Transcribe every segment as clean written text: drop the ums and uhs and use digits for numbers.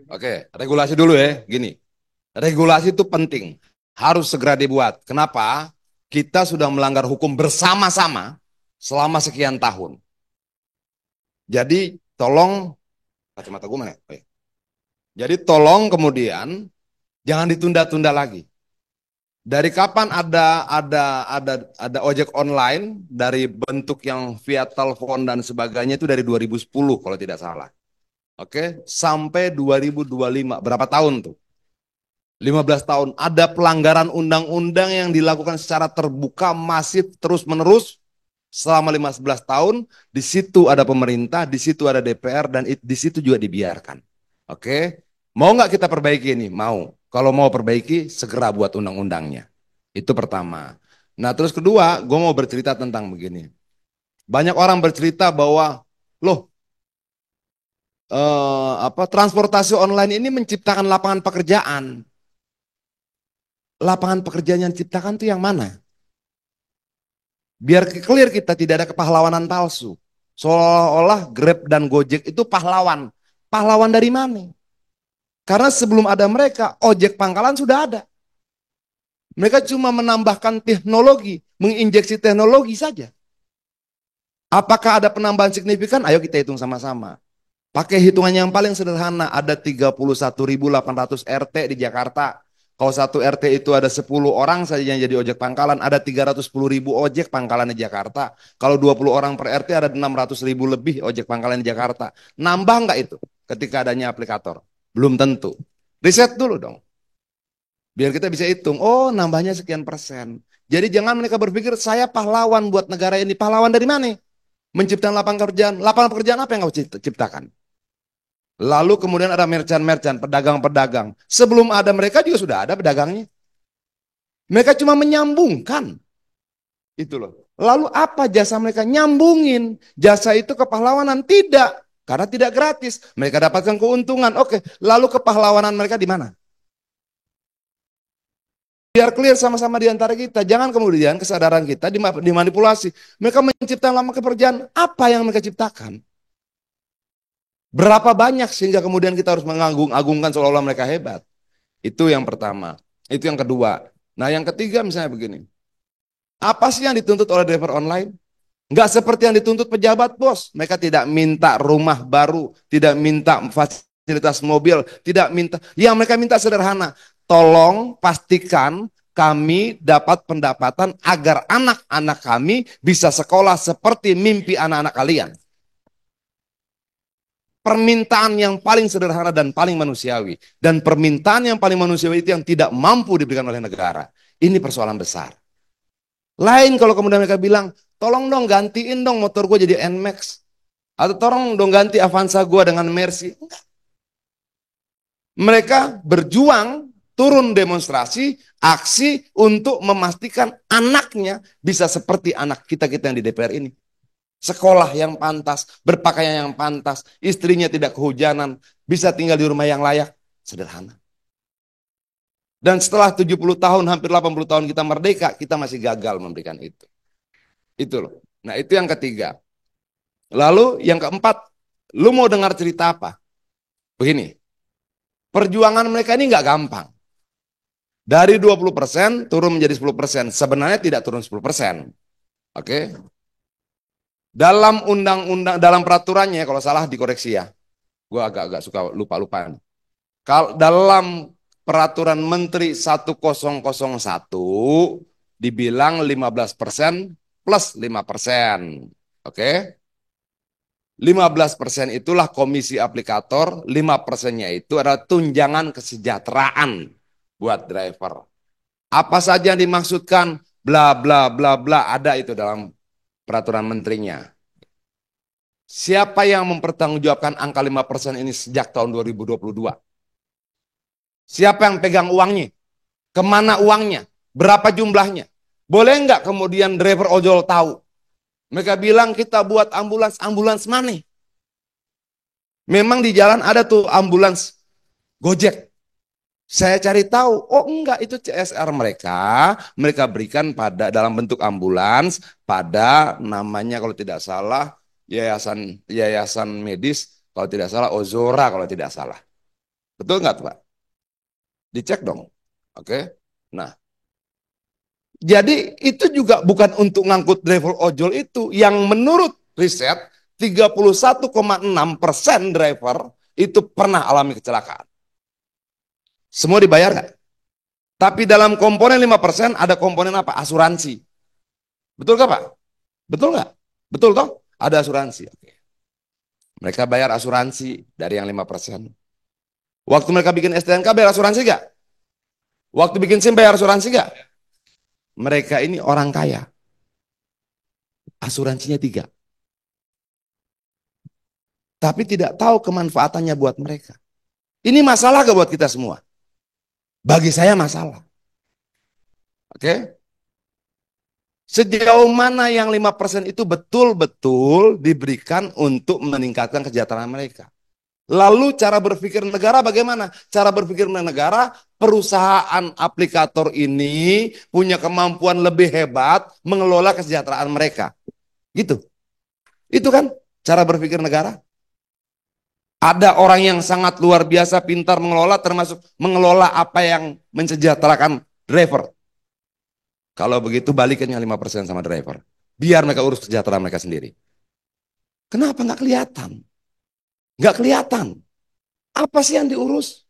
Oke, regulasi dulu ya. Gini, regulasi itu penting, harus segera dibuat. Kenapa? Kita sudah melanggar hukum bersama-sama selama sekian tahun. Jadi tolong, kacamata gue mana? Oh, iya. Jadi tolong kemudian jangan ditunda-tunda lagi. Dari kapan ada ojek online dari bentuk yang via telepon dan sebagainya itu dari 2010 kalau tidak salah. Oke, sampai 2025 berapa tahun tuh? 15 tahun. Ada pelanggaran undang-undang yang dilakukan secara terbuka, masif, terus-menerus selama 15 tahun. Di situ ada pemerintah, di situ ada DPR, dan di situ juga dibiarkan. Oke, mau nggak kita perbaiki ini? Mau. Kalau mau perbaiki, segera buat undang-undangnya. Itu pertama. Nah, terus kedua, gue mau bercerita tentang begini. Banyak orang bercerita bahwa, loh, transportasi online ini menciptakan lapangan pekerjaan. Lapangan pekerjaan yang diciptakan itu yang mana? Biar clear kita tidak ada kepahlawanan palsu. Seolah-olah Grab dan Gojek itu pahlawan. Pahlawan dari mana? Karena sebelum ada mereka, ojek pangkalan sudah ada. Mereka cuma menambahkan teknologi, menginjeksi teknologi saja. Apakah ada penambahan signifikan? Ayo kita hitung sama-sama. Pakai hitungan yang paling sederhana, ada 31.800 RT di Jakarta. Kalau satu RT itu ada 10 orang saja yang jadi ojek pangkalan, ada 310.000 ojek pangkalan di Jakarta. Kalau 20 orang per RT ada 600.000 lebih ojek pangkalan di Jakarta. Nambah nggak itu ketika adanya aplikator? Belum tentu. Riset dulu dong. Biar kita bisa hitung, oh nambahnya sekian persen. Jadi jangan mereka berpikir saya pahlawan buat negara ini. Pahlawan dari mana? Menciptakan lapangan pekerjaan. Lapangan pekerjaan apa yang kau ciptakan? Lalu kemudian ada merchant-merchant, pedagang-pedagang. Sebelum ada mereka juga sudah ada pedagangnya. Mereka cuma menyambungkan. Itu loh. Lalu apa jasa mereka? Nyambungin. Jasa itu kepahlawanan? Tidak. Karena tidak gratis. Mereka dapatkan keuntungan. Oke. Lalu kepahlawanan mereka di mana? Biar clear sama-sama di antara kita. Jangan kemudian kesadaran kita dimanipulasi. Mereka menciptakan lapangan pekerjaan. Apa yang mereka ciptakan? Berapa banyak sehingga kemudian kita harus mengagung-agungkan seolah-olah mereka hebat. Itu yang pertama. Itu yang kedua. Nah yang ketiga misalnya begini. Apa sih yang dituntut oleh driver online? Nggak seperti yang dituntut pejabat bos. Mereka tidak minta rumah baru. Tidak minta fasilitas mobil. Tidak minta. Yang mereka minta sederhana. Tolong pastikan kami dapat pendapatan agar anak-anak kami bisa sekolah seperti mimpi anak-anak kalian. Permintaan yang paling sederhana dan paling manusiawi. Dan permintaan yang paling manusiawi itu yang tidak mampu diberikan oleh negara. Ini persoalan besar. Lain kalau kemudian mereka bilang, tolong dong gantiin dong motor gue jadi NMAX. Atau tolong dong ganti Avanza gue dengan Mercy. Enggak. Mereka berjuang, turun demonstrasi, aksi untuk memastikan anaknya bisa seperti anak kita-kita yang di DPR ini. Sekolah yang pantas, berpakaian yang pantas, istrinya tidak kehujanan, bisa tinggal di rumah yang layak. Sederhana. Dan setelah 70 tahun, hampir 80 tahun kita merdeka, kita masih gagal memberikan itu. Itu loh. Nah itu yang ketiga. Lalu yang keempat, lu mau dengar cerita apa? Begini, perjuangan mereka ini nggak gampang. Dari 20% turun menjadi 10%. Sebenarnya tidak turun 10%. Oke. Dalam undang-undang, dalam peraturannya, kalau salah dikoreksi ya. Gue agak-agak suka lupa-lupaan. Kalau dalam peraturan Menteri 1001 dibilang 15% plus 5%. Oke. 15% itulah komisi aplikator, 5%-nya itu adalah tunjangan kesejahteraan buat driver. Apa saja yang dimaksudkan, bla bla bla bla, ada itu dalam peraturan menterinya. Siapa yang mempertanggungjawabkan angka 5% ini sejak tahun 2022? Siapa yang pegang uangnya? Kemana uangnya? Berapa jumlahnya? Boleh nggak kemudian driver ojol tahu? Mereka bilang kita buat ambulans, ambulans mana? Memang di jalan ada tuh ambulans Gojek. Saya cari tahu, oh enggak itu CSR mereka, mereka berikan pada dalam bentuk ambulans pada namanya kalau tidak salah yayasan yayasan medis kalau tidak salah Ozora kalau tidak salah. Betul nggak tuh Pak? Dicek dong. Oke. Nah, jadi itu juga bukan untuk ngangkut driver ojol itu. Yang menurut riset 31,6% driver itu pernah alami kecelakaan. Semua dibayar nggak? Tapi dalam komponen 5% ada komponen apa? Asuransi. Betul nggak Pak? Betul nggak? Betul toh? Ada asuransi. Oke. Mereka bayar asuransi dari yang 5%. Waktu mereka bikin STNK bayar asuransi nggak? Waktu bikin SIM bayar asuransi nggak? Mereka ini orang kaya. Asuransinya 3. Tapi tidak tahu kemanfaatannya buat mereka. Ini masalah gak buat kita semua? Bagi saya masalah. Oke? Sejauh mana yang 5% itu betul-betul diberikan untuk meningkatkan kesejahteraan mereka? Lalu cara berpikir negara bagaimana? Cara berpikir negara, perusahaan aplikator ini punya kemampuan lebih hebat mengelola kesejahteraan mereka. Gitu. Itu kan cara berpikir negara. Ada orang yang sangat luar biasa pintar mengelola, termasuk mengelola apa yang mensejahterakan driver. Kalau begitu balikannya 5% sama driver. Biar mereka urus kesejahteraan mereka sendiri. Kenapa nggak kelihatan? Nggak kelihatan. Apa sih yang diurus?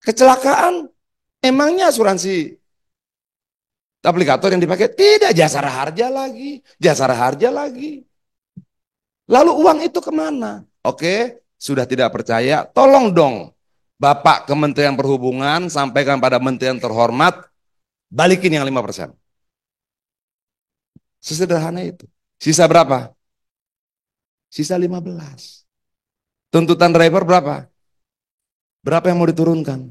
Kecelakaan? Emangnya asuransi aplikator yang dipakai? Tidak, jasara harja lagi. Jasara harja lagi. Lalu uang itu kemana? Oke, sudah tidak percaya, tolong dong Bapak Kementerian Perhubungan sampaikan pada menteri yang terhormat, balikin yang 5%. Sesederhana itu. Sisa berapa? Sisa 15. Tuntutan driver berapa? Berapa yang mau diturunkan?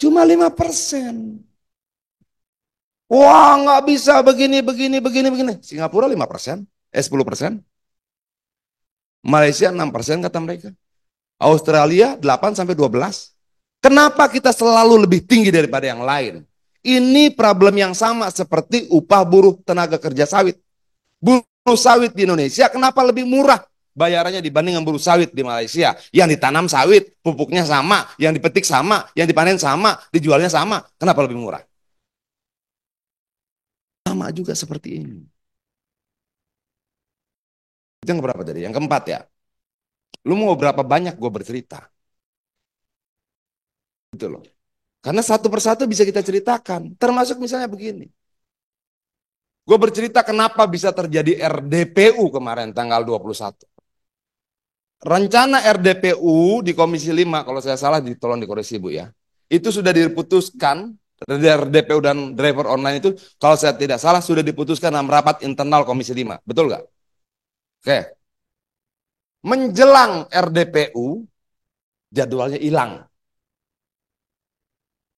Cuma 5%. Wah, nggak bisa begini. Singapura 5%, 10%. Malaysia 6% kata mereka. Australia 8 sampai 12. Kenapa kita selalu lebih tinggi daripada yang lain? Ini problem yang sama seperti upah buruh tenaga kerja sawit. Buruh sawit di Indonesia kenapa lebih murah bayarannya dibanding dengan buruh sawit di Malaysia? Yang ditanam sawit, pupuknya sama, yang dipetik sama, yang dipanen sama, dijualnya sama. Kenapa lebih murah? Sama juga seperti ini. Itu yang berapa tadi? Yang keempat ya. Lu mau berapa banyak gue bercerita? Gitu loh. Karena satu persatu bisa kita ceritakan. Termasuk misalnya begini. Gue bercerita kenapa bisa terjadi RDPU kemarin tanggal 21. Rencana RDPU di Komisi 5, kalau saya salah tolong dikoreksi Bu ya. Itu sudah diputuskan, RDPU dan driver online itu, kalau saya tidak salah sudah diputuskan dalam rapat internal Komisi 5. Betul nggak? Oke. Menjelang RDPU, jadwalnya hilang.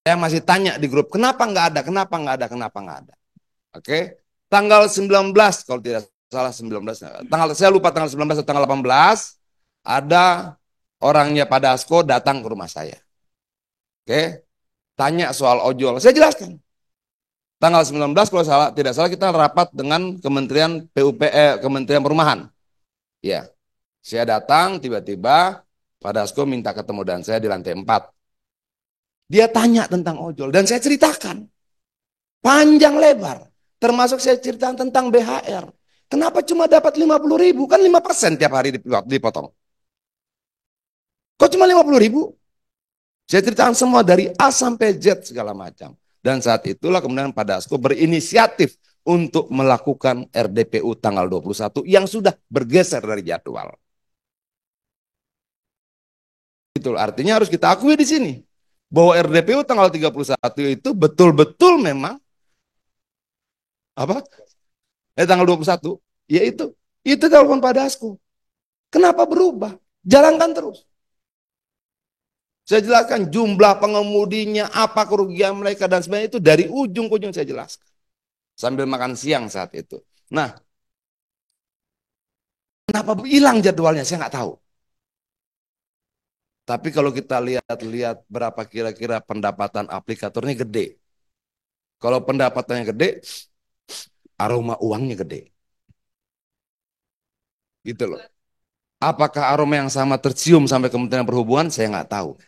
Saya masih tanya di grup, kenapa nggak ada, kenapa nggak ada, kenapa nggak ada. Oke. Tanggal 19, kalau tidak salah 19, saya lupa tanggal 19 atau tanggal 18, ada orangnya Pak Dasko datang ke rumah saya. Oke. Tanya soal ojol. Saya jelaskan. Tanggal 19 kalau salah, tidak salah kita rapat dengan Kementerian Kementerian Perumahan. Ya. Saya datang tiba-tiba Pak Dasko minta ketemu dan saya di lantai 4. Dia tanya tentang ojol dan saya ceritakan panjang lebar. Termasuk saya ceritakan tentang BHR. Kenapa cuma dapat 50.000? Kan 5% tiap hari dipotong. Kok cuma 50.000? Saya ceritakan semua dari A sampai Z segala macam. Dan saat itulah kemudian Pak Dasko berinisiatif untuk melakukan RDPU tanggal 21 yang sudah bergeser dari jadwal. Itu artinya harus kita akui di sini bahwa RDPU tanggal 31 itu betul-betul memang apa? Tanggal 21, yaitu itu telepon Pak Dasko. Kenapa berubah? Jalankan terus. Saya jelaskan jumlah pengemudinya, apa kerugian mereka dan sebagainya itu dari ujung ke ujung saya jelaskan. Sambil makan siang saat itu. Nah, kenapa hilang jadwalnya saya nggak tahu. Tapi kalau kita lihat berapa kira-kira pendapatan aplikatornya gede. Kalau pendapatannya gede, aroma uangnya gede. Gitu loh. Apakah aroma yang sama tercium sampai Kementerian Perhubungan? Saya nggak tahu.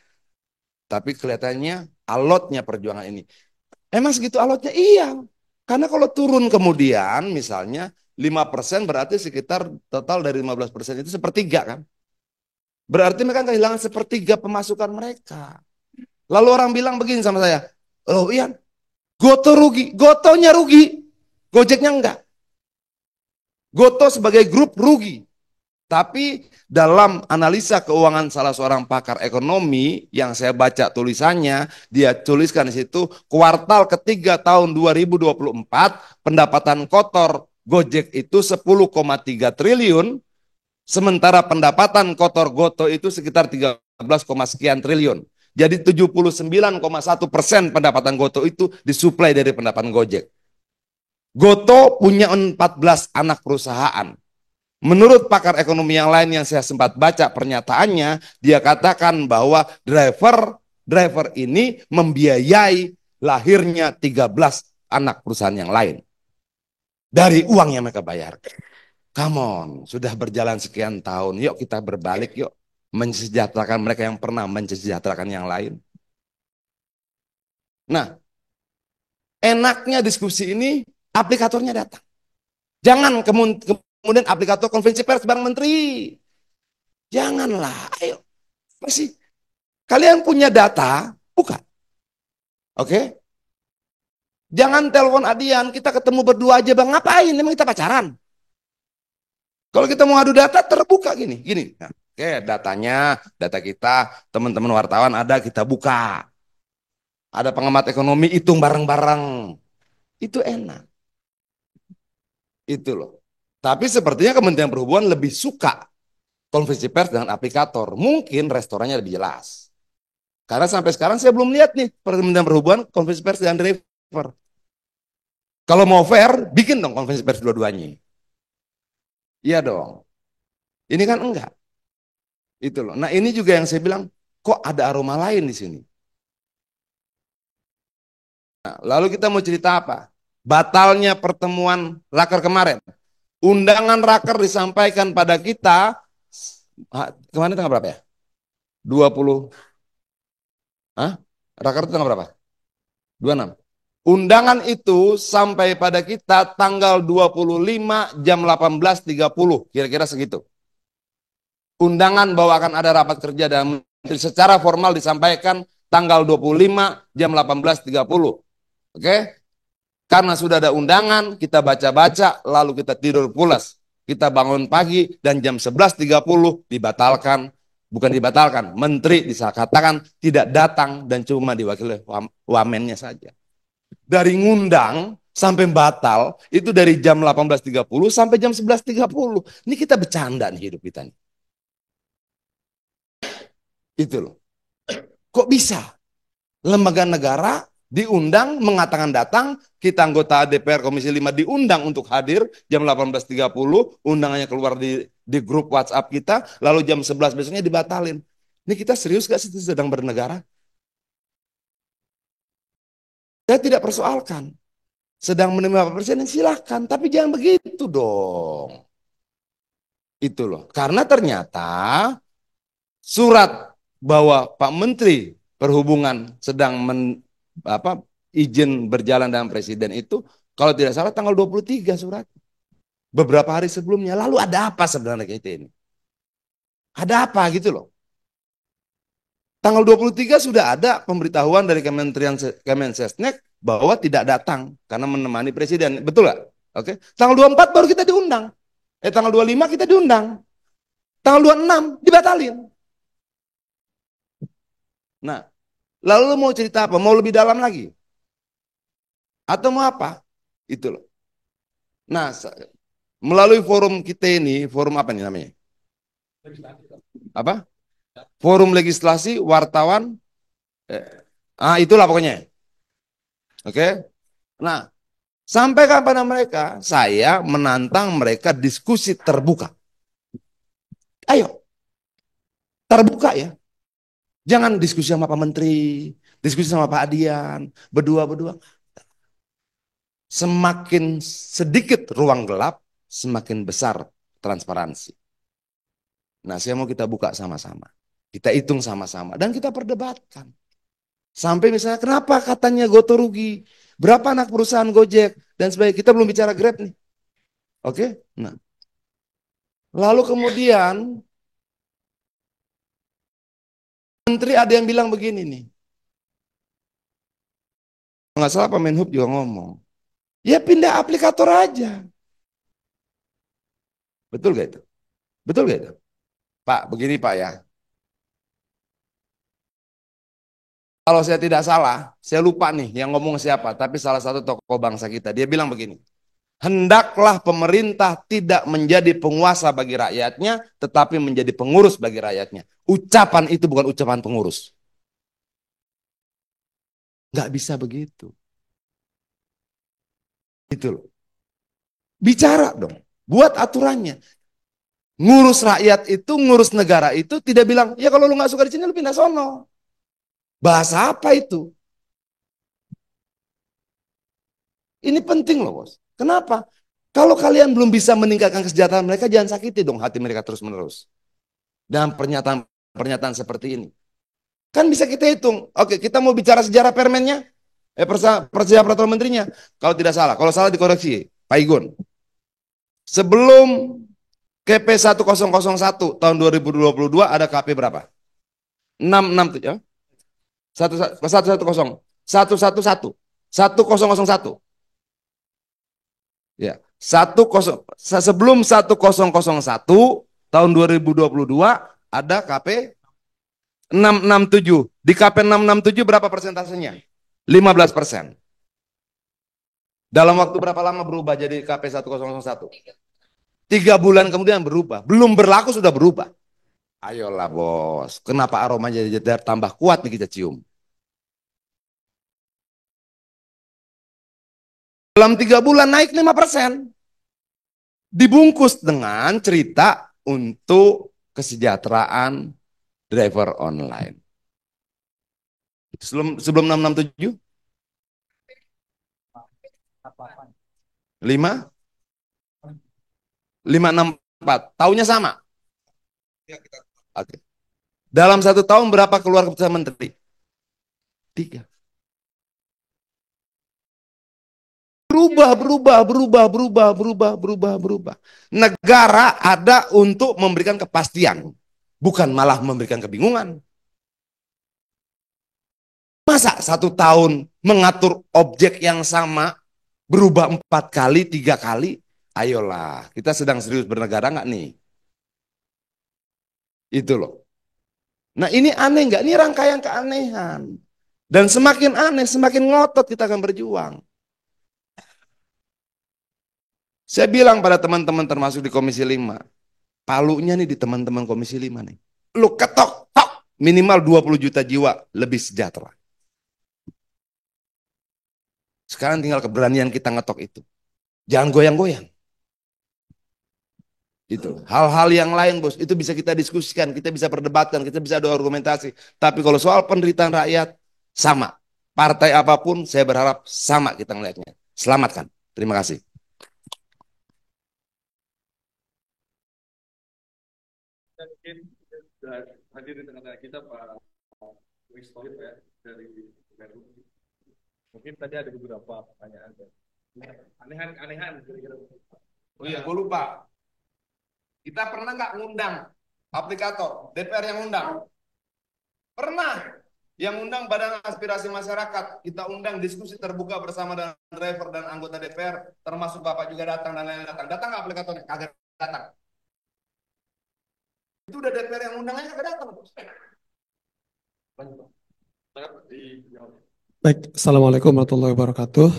Tapi kelihatannya alotnya perjuangan ini. Emang segitu alotnya? Iya. Karena kalau turun kemudian misalnya 5% berarti sekitar total dari 15% itu sepertiga kan. Berarti mereka kehilangan sepertiga pemasukan mereka. Lalu orang bilang begini sama saya, oh iya, Goto rugi, Gotonya rugi, Gojeknya enggak. Goto sebagai grup rugi. Tapi dalam analisa keuangan salah seorang pakar ekonomi yang saya baca tulisannya, dia tuliskan di situ kuartal ketiga tahun 2024 pendapatan kotor Gojek itu 10,3 triliun, sementara pendapatan kotor Goto itu sekitar 13, sekian triliun. Jadi 79,1% pendapatan Goto itu disuplai dari pendapatan Gojek. Goto punya 14 anak perusahaan. Menurut pakar ekonomi yang lain yang saya sempat baca pernyataannya, dia katakan bahwa driver ini membiayai lahirnya 13 anak perusahaan yang lain dari uang yang mereka bayar. Come on, sudah berjalan sekian tahun, yuk kita berbalik yuk mensejahterakan mereka yang pernah mensejahterakan yang lain. Nah, enaknya diskusi ini aplikatornya datang. Jangan kemudian aplikator konferensi pers Bang Menteri. Janganlah, ayo. Masih kalian punya data, bukan? Oke? Jangan telepon Adian, kita ketemu berdua aja Bang. Ngapain? Emang kita pacaran? Kalau kita mau adu data terbuka gini, gini. Nah, oke, datanya, data kita, teman-teman wartawan ada kita buka. Ada pengamat ekonomi hitung bareng-bareng. Itu enak. Itu loh. Tapi sepertinya Kementerian Perhubungan lebih suka konferensi pers dengan aplikator. Mungkin restorannya lebih jelas. Karena sampai sekarang saya belum lihat nih Kementerian Perhubungan konferensi pers dengan driver. Kalau mau fair, bikin dong konferensi pers dua-duanya. Iya dong. Ini kan enggak. Itu loh. Nah ini juga yang saya bilang, kok ada aroma lain di sini. Nah, lalu kita mau cerita apa? Batalnya pertemuan raker kemarin. Undangan raker disampaikan pada kita, kemarin tanggal berapa ya? 20, hah? Raker itu tanggal berapa? 26. Undangan itu sampai pada kita tanggal 25 jam 18.30, kira-kira segitu. Undangan bahwa akan ada rapat kerja dan secara formal disampaikan tanggal 25 jam 18.30. Oke? Karena sudah ada undangan, kita baca-baca, lalu kita tidur pulas. Kita bangun pagi dan jam 11.30 dibatalkan. Bukan dibatalkan, menteri bisa katakan tidak datang dan cuma diwakili wamennya saja. Dari ngundang sampai batal, itu dari jam 18.30 sampai jam 11.30. Ini kita bercanda nih hidup kita nih. Itu loh. Kok bisa? Lembaga negara diundang mengatakan datang, kita anggota DPR Komisi 5 diundang untuk hadir jam 18.30, undangannya keluar di grup WhatsApp kita, lalu jam 11 besoknya dibatalin. Ini kita serius gak sih sedang bernegara? Saya tidak persoalkan. Sedang menerima Pak Presiden silahkan, tapi jangan begitu dong. Itu loh. Karena ternyata surat bahwa Pak Menteri Perhubungan sedang izin berjalan dengan Presiden itu kalau tidak salah tanggal 23 surat. Beberapa hari sebelumnya. Lalu ada apa sebenarnya kita ini? Ada apa gitu loh. Tanggal 23 sudah ada pemberitahuan dari Kemensesnek bahwa tidak datang karena menemani Presiden. Betul nggak? Oke. Tanggal 24 baru kita diundang. Tanggal 25 kita diundang. Tanggal 26 dibatalin. Nah, lalu mau cerita apa? Mau lebih dalam lagi? Atau mau apa? Itu loh. Nah, melalui forum kita ini, forum apa nih namanya? Apa? Forum legislasi, wartawan, itulah pokoknya. Oke? Nah, sampaikan pada mereka, saya menantang mereka diskusi terbuka. Ayo, terbuka ya. Jangan diskusi sama Pak Menteri, diskusi sama Pak Adian, berdua-berdua. Semakin sedikit ruang gelap, semakin besar transparansi. Nah, saya mau kita buka sama-sama. Kita hitung sama-sama dan kita perdebatkan. Sampai misalnya kenapa katanya Goto rugi? Berapa anak perusahaan Gojek dan sebagainya. Kita belum bicara Grab nih. Oke? Nah, lalu kemudian menteri ada yang bilang begini nih. Nggak salah Pak Menhub juga ngomong. Ya pindah aplikator aja. Betul gak itu? Betul gak itu? Pak, begini Pak ya. Kalau saya tidak salah, saya lupa nih yang ngomong siapa, tapi salah satu tokoh bangsa kita. Dia bilang begini, hendaklah pemerintah tidak menjadi penguasa bagi rakyatnya, tetapi menjadi pengurus bagi rakyatnya. Ucapan itu bukan ucapan pengurus. Nggak bisa begitu. Itu loh. Bicara dong. Buat aturannya. Ngurus rakyat itu, ngurus negara itu tidak bilang, ya kalau lu nggak suka di sini, lu pindah sono. Bahasa apa itu? Ini penting loh bos. Kenapa? Kalau kalian belum bisa meningkatkan kesejahteraan mereka, jangan sakiti dong hati mereka terus-menerus. Dan pernyataan-pernyataan seperti ini. Kan bisa kita hitung. Oke, kita mau bicara sejarah permennya. Sejarah peraturan menterinya. Kalau tidak salah. Kalau salah dikoreksi. Pak Igun. Sebelum KP 1001 tahun 2022 ada KP berapa? 667. 110. 111. 1001. Ya. 10 sebelum 1001 tahun 2022 ada KP 667. Di KP 667 berapa persentasenya? 15%. Dalam waktu berapa lama berubah jadi KP 1001? 3 bulan kemudian berubah. Belum berlaku sudah berubah. Ayolah bos. Kenapa aromanya jadi tambah kuat nih kita cium? Dalam 3 bulan naik 5%. Dibungkus dengan cerita untuk kesejahteraan driver online. Sebelum 667? 5? 564. Tahunnya sama. Oke. Dalam 1 tahun berapa keluar keputusan menteri? 3. Berubah. Negara ada untuk memberikan kepastian, bukan malah memberikan kebingungan. Masa 1 tahun mengatur objek yang sama berubah 4 kali, 3 kali? Ayolah, kita sedang serius bernegara nggak nih? Itu loh. Nah ini aneh nggak? Ini rangkaian keanehan. Dan semakin aneh, semakin ngotot kita akan berjuang. Saya bilang pada teman-teman termasuk di Komisi 5, palunya nih di teman-teman Komisi 5 nih. Lu ketok, tok, minimal 20 juta jiwa lebih sejahtera. Sekarang tinggal keberanian kita ngetok itu. Jangan goyang-goyang. Itu hal-hal yang lain bos, itu bisa kita diskusikan, kita bisa perdebatkan, kita bisa ada argumentasi. Tapi kalau soal penderitaan rakyat, sama. Partai apapun, saya berharap sama kita ngelihatnya. Selamatkan. Terima kasih. Dan mungkin sudah hadir di tengah-tengah kita Pak Wistoid ya dari Peru. Mungkin tadi ada beberapa pertanyaan anehan kira-kira. Oh iya, gue lupa. Kita pernah nggak ngundang aplikator DPR yang undang? Pernah. Yang undang Badan Aspirasi Masyarakat. Kita undang diskusi terbuka bersama dengan driver dan anggota DPR, termasuk Bapak juga datang dan lain-lain datang. Datang nggak aplikatornya? Kagak datang. Itu udah DPR yang undangnya kagak datang. Baik, Assalamualaikum warahmatullahi wabarakatuh.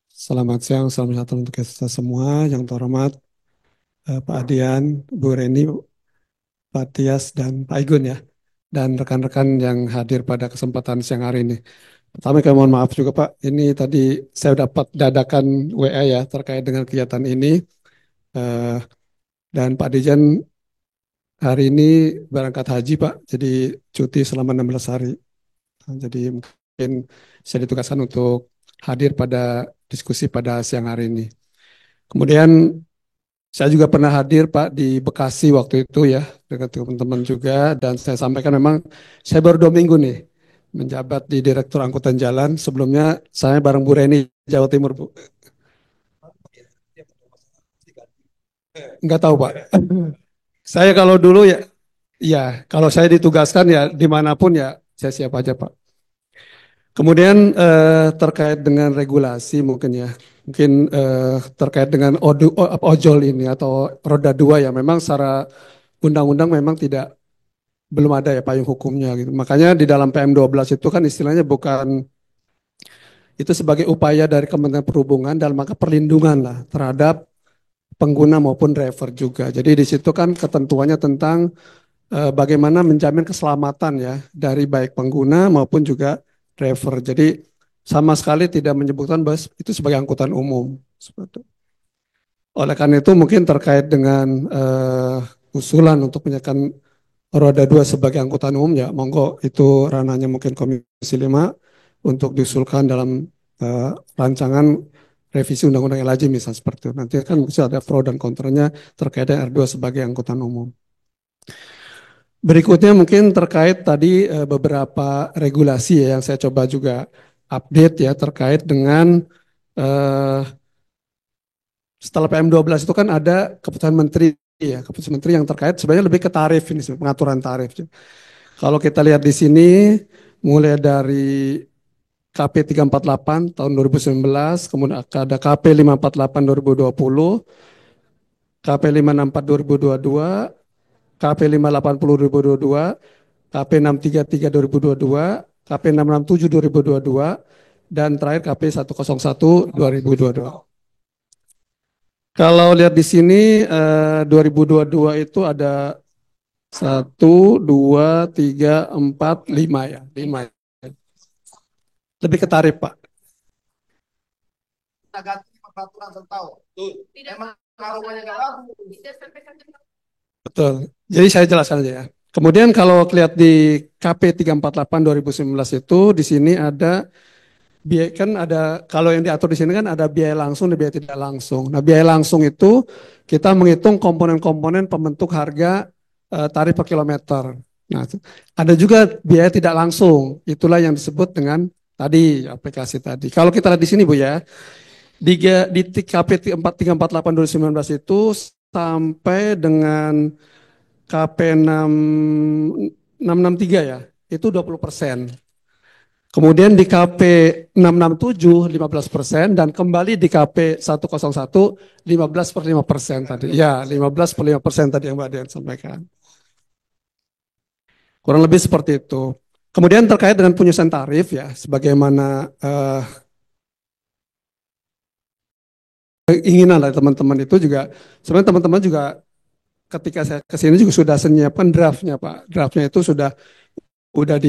Selamat siang, salam sejahtera untuk kita semua. Yang terhormat Pak Adian, Bu Reni, Pak Tias, dan Pak Igun ya. Dan rekan-rekan yang hadir pada kesempatan siang hari ini. Pertama kami mohon maaf juga Pak, ini tadi saya dapat dadakan WA ya terkait dengan kegiatan ini. Dan Pak Dijan hari ini berangkat haji Pak, jadi cuti selama 16 hari. Jadi mungkin saya ditugaskan untuk hadir pada diskusi pada siang hari ini. Kemudian Saya juga pernah hadir Pak di Bekasi waktu itu ya dengan teman-teman juga dan saya sampaikan memang saya baru 2 minggu nih menjabat di Direktur Angkutan Jalan. Sebelumnya saya bareng Bu Reni Jawa Timur Bu. Enggak tahu Pak. Saya kalau dulu ya, ya kalau saya ditugaskan ya dimanapun ya saya siap aja Pak. Kemudian terkait dengan regulasi mungkin ya, mungkin terkait dengan ojol ini atau roda dua ya, memang secara undang-undang memang tidak belum ada ya payung hukumnya gitu. Makanya di dalam PM12 itu kan istilahnya bukan itu sebagai upaya dari Kementerian Perhubungan dalam rangka perlindungan lah terhadap pengguna maupun driver juga. Jadi di situ kan ketentuannya tentang bagaimana menjamin keselamatan ya dari baik pengguna maupun juga driver. Jadi sama sekali tidak menyebutkan bahwa itu sebagai angkutan umum. Seperti itu. Oleh karena itu mungkin terkait dengan usulan untuk menyatakan roda dua sebagai angkutan umum ya monggo itu ranahnya mungkin Komisi 5 untuk diusulkan dalam rancangan revisi Undang-Undang LHJ misalnya seperti itu. Nanti kan bisa ada pro dan kontranya terkait dengan R2 sebagai angkutan umum. Berikutnya mungkin terkait tadi beberapa regulasi ya, yang saya coba juga update ya terkait dengan eh, setelah PM12 itu kan ada keputusan menteri ya, keputusan menteri yang terkait sebenarnya lebih ke tarif ini, pengaturan tarif. Kalau kita lihat di sini mulai dari KP 348 tahun 2019, kemudian ada KP 548 2020, KP 564 2022, KP 580 2022, KP 633 2022, KP 667 2022, dan terakhir KP 101 2022. Kalau lihat di sini 2022 itu ada 1, 2, 3, 4, 5 ya, 5. Lebih ke tarif Pak. Kita ganti peraturan setahun. Memang aromanya nggak bagus. Betul. Jadi saya jelaskan aja ya. Kemudian kalau lihat di KP 348 2019 itu di sini ada biaya kan ada kalau yang diatur di sini kan ada biaya langsung dan biaya tidak langsung. Nah, biaya langsung itu kita menghitung komponen-komponen pembentuk harga tarif per kilometer. Nah, ada juga biaya tidak langsung. Itulah yang disebut dengan tadi aplikasi tadi. Kalau kita lihat di sini Bu ya, di KP 348 2019 itu sampai dengan KP 663 ya, itu 20%. Kemudian di KP 667 15% dan kembali di KP 101 15/5% tadi. Ya, 15/5% tadi yang Mbak Dian sampaikan. Kurang lebih seperti itu. Kemudian terkait dengan penyusunan tarif ya, sebagaimana keinginan dari teman-teman itu juga, sebenarnya teman-teman juga ketika saya kesini juga sudah menyiapkan draftnya Pak. Draftnya itu udah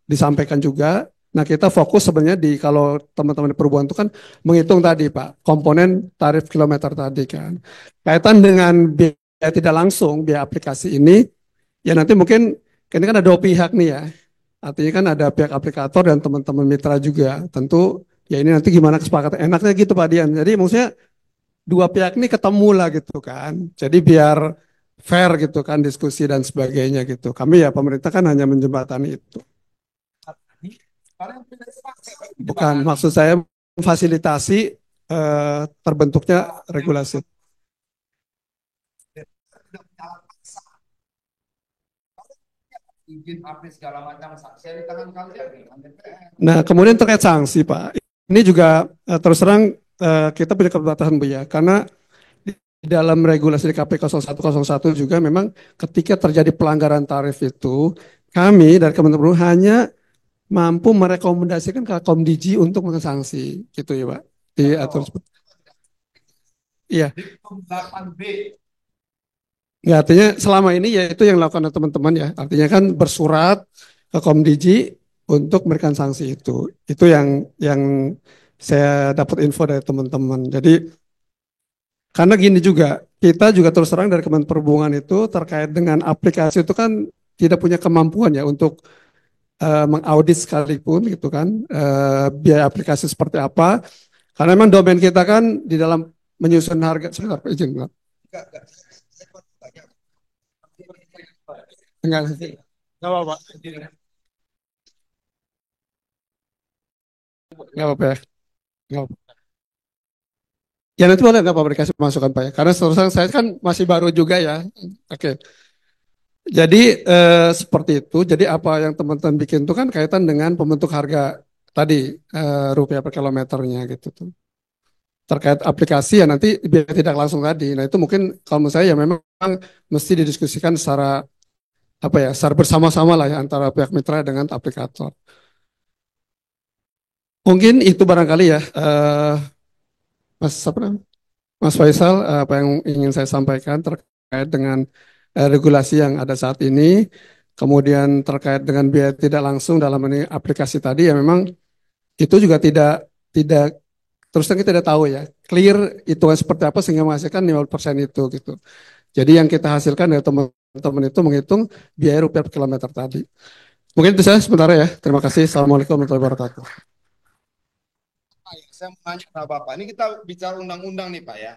disampaikan juga. Nah, kita fokus sebenarnya di kalau teman-teman di perhubungan itu kan menghitung tadi Pak, komponen tarif kilometer tadi kan. Kaitan dengan biaya tidak langsung, biaya aplikasi ini, ya nanti mungkin ini kan ada dua pihak nih ya. Artinya kan ada pihak aplikator dan teman-teman mitra juga. Tentu ya ini nanti gimana kesepakatan. Enaknya gitu Pak Dian. Jadi maksudnya dua pihak ini ketemu lah gitu kan. Jadi biar fair gitu kan diskusi dan sebagainya gitu. Kami ya pemerintah kan hanya menjembatani itu. Bukan maksud saya memfasilitasi terbentuknya regulasi. Nah, kemudian terkait sanksi, Pak. Ini juga terus terang kita punya keterbatasan, Bu ya. Karena di dalam regulasi di KP 0101 juga memang ketika terjadi pelanggaran tarif itu, kami dari Kementerian Perhubungan hanya mampu merekomendasikan ke Komdiji untuk mensanksi, gitu ya, Pak. Diatur seperti iya. 8B. Ya, artinya selama ini ya itu yang dilakukan oleh teman-teman ya. Artinya kan bersurat ke Komdiji untuk memberikan sanksi itu. Itu yang saya dapat info dari teman-teman. Jadi karena gini juga, kita juga terus terang dari Kementerian Perhubungan itu terkait dengan aplikasi itu kan tidak punya kemampuan ya untuk mengaudit sekalipun gitu kan biaya aplikasi seperti apa. Karena memang domain kita kan di dalam menyusun harga. Sebentar, izin. Enggak sih. Enggak apa-apa. Enggak apa-apa ya. Nggak apa-apa. Ya nanti boleh nggak Pak dikasih masukan Pak ya? Karena terus terang saya kan masih baru juga ya. Oke. Jadi seperti itu. Jadi apa yang teman-teman bikin itu kan kaitan dengan pembentuk harga tadi rupiah per kilometernya gitu tuh. Terkait aplikasi ya nanti biar tidak langsung tadi. Nah itu mungkin kalau menurut saya ya memang mesti didiskusikan secara apa ya, secara bersama-sama lah ya antara pihak mitra dengan aplikator. Mungkin itu barangkali ya, Mas apa namanya? Mas Faisal, apa yang ingin saya sampaikan terkait dengan regulasi yang ada saat ini, kemudian terkait dengan biaya tidak langsung dalam ini aplikasi tadi ya memang itu juga tidak terus terang kita tidak tahu ya clear hitungan seperti apa sehingga menghasilkan 50% itu gitu. Jadi yang kita hasilkan dari teman-teman itu menghitung biaya rupiah per kilometer tadi. Mungkin itu saya sementara ya. Terima kasih. Assalamualaikum warahmatullahi wabarakatuh. Saya mau nanya sama Bapak, ini kita bicara undang-undang nih Pak ya.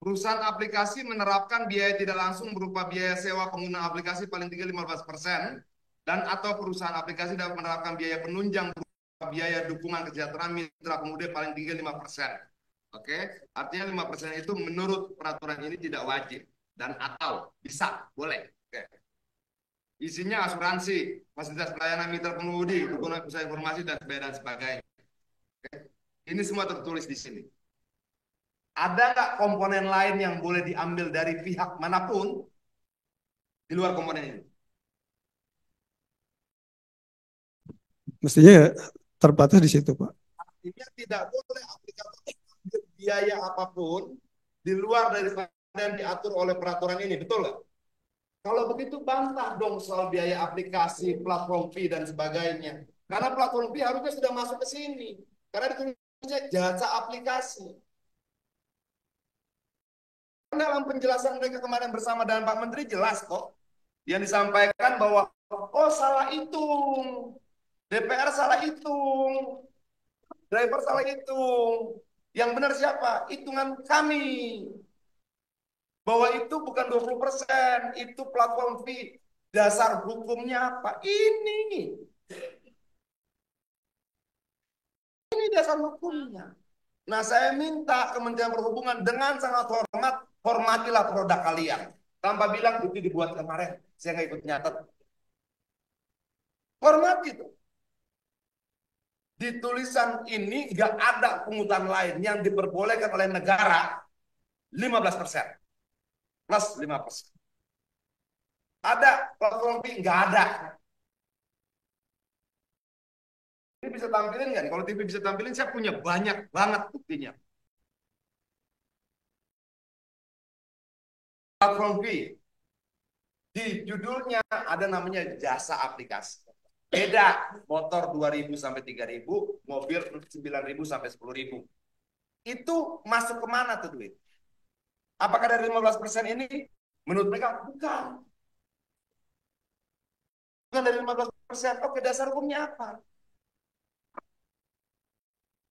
Perusahaan aplikasi menerapkan biaya tidak langsung berupa biaya sewa pengguna aplikasi paling tinggi 15% dan atau perusahaan aplikasi dapat menerapkan biaya penunjang berupa biaya dukungan kesejahteraan mitra pengemudi paling tinggi 5%. Oke, artinya 5% itu menurut peraturan ini tidak wajib dan atau bisa, boleh. Oke. Isinya asuransi, fasilitas pelayanan mitra pengemudi, dukungan usaha informasi dan sebagainya. Oke. Ini semua tertulis di sini. Ada nggak komponen lain yang boleh diambil dari pihak manapun di luar komponen ini? Mestinya ya terbatas di situ, Pak. Artinya tidak boleh aplikator ambil biaya apapun di luar daripada yang diatur oleh peraturan ini, betul nggak? Kalau begitu bantah dong soal biaya aplikasi, platform fee dan sebagainya. Karena platform fee harusnya sudah masuk ke sini. Karena ditulisnya jasa aplikasi. Dalam penjelasan mereka kemarin bersama dengan Pak Menteri jelas kok yang disampaikan bahwa oh salah hitung, DPR salah hitung, driver salah hitung, yang benar siapa? Hitungan kami bahwa itu bukan 20%, itu platform fee. Dasar hukumnya apa? Ini dasar hukumnya. Nah, saya minta Kementerian Perhubungan dengan sangat hormat, hormatilah produk kalian. Tanpa bilang itu dibuat kemarin, saya nggak ikut nyatet. Hormat itu. Di tulisan ini nggak ada pungutan lain yang diperbolehkan oleh negara 15% plus 5%. Ada platform fee? Nggak ada. Ini bisa tampilin nggak? Kalau TV bisa tampilin, saya punya banyak banget buktinya. Platform fee. Di judulnya ada namanya jasa aplikasi. Beda, motor 2.000 sampai 3.000, mobil 9.000 sampai 10.000. Itu masuk kemana tuh duit? Apakah dari 15% ini? Menurut mereka, bukan. Bukan dari 15%. Oke, dasar hukumnya apa?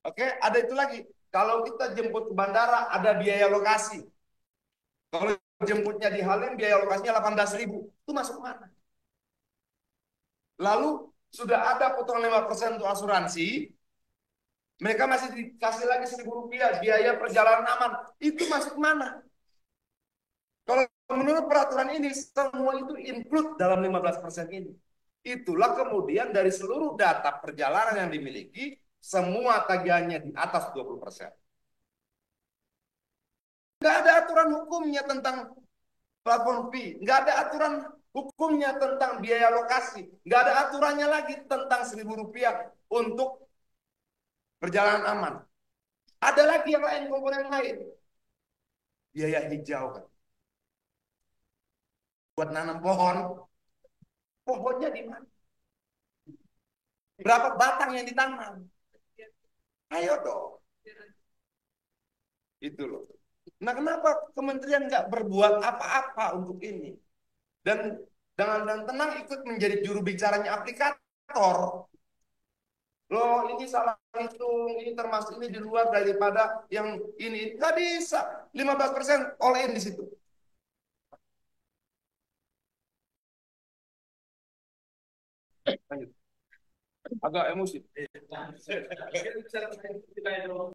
Oke, ada itu lagi. Kalau kita jemput ke bandara, ada biaya lokasi. Kalau jemputnya di Halim, biaya lokasinya 18.000. Itu masuk mana? Lalu sudah ada potongan 5% untuk asuransi, mereka masih dikasih lagi 1.000 rupiah biaya perjalanan aman. Itu masuk mana? Kalau menurut peraturan ini, semua itu include dalam 15% ini. Itulah kemudian dari seluruh data perjalanan yang dimiliki, semua tagihannya di atas 20%. Nggak ada aturan hukumnya tentang platform fee. Nggak ada aturan hukumnya tentang biaya lokasi. Nggak ada aturannya lagi tentang 1.000 rupiah untuk perjalanan aman. Ada lagi yang lain, komponen lain. Biaya hijau kan. Buat nanam pohon. Pohonnya di mana? Berapa batang yang ditanam? Ayo dong. Itu loh. Nah, kenapa kementerian nggak berbuat apa-apa untuk ini? Dan tenang ikut menjadi juru bicaranya aplikator. Loh, ini salah hitung, ini termasuk ini di luar daripada yang ini. Nggak bisa. 15% all in di situ. Lanjut. Agak emosi.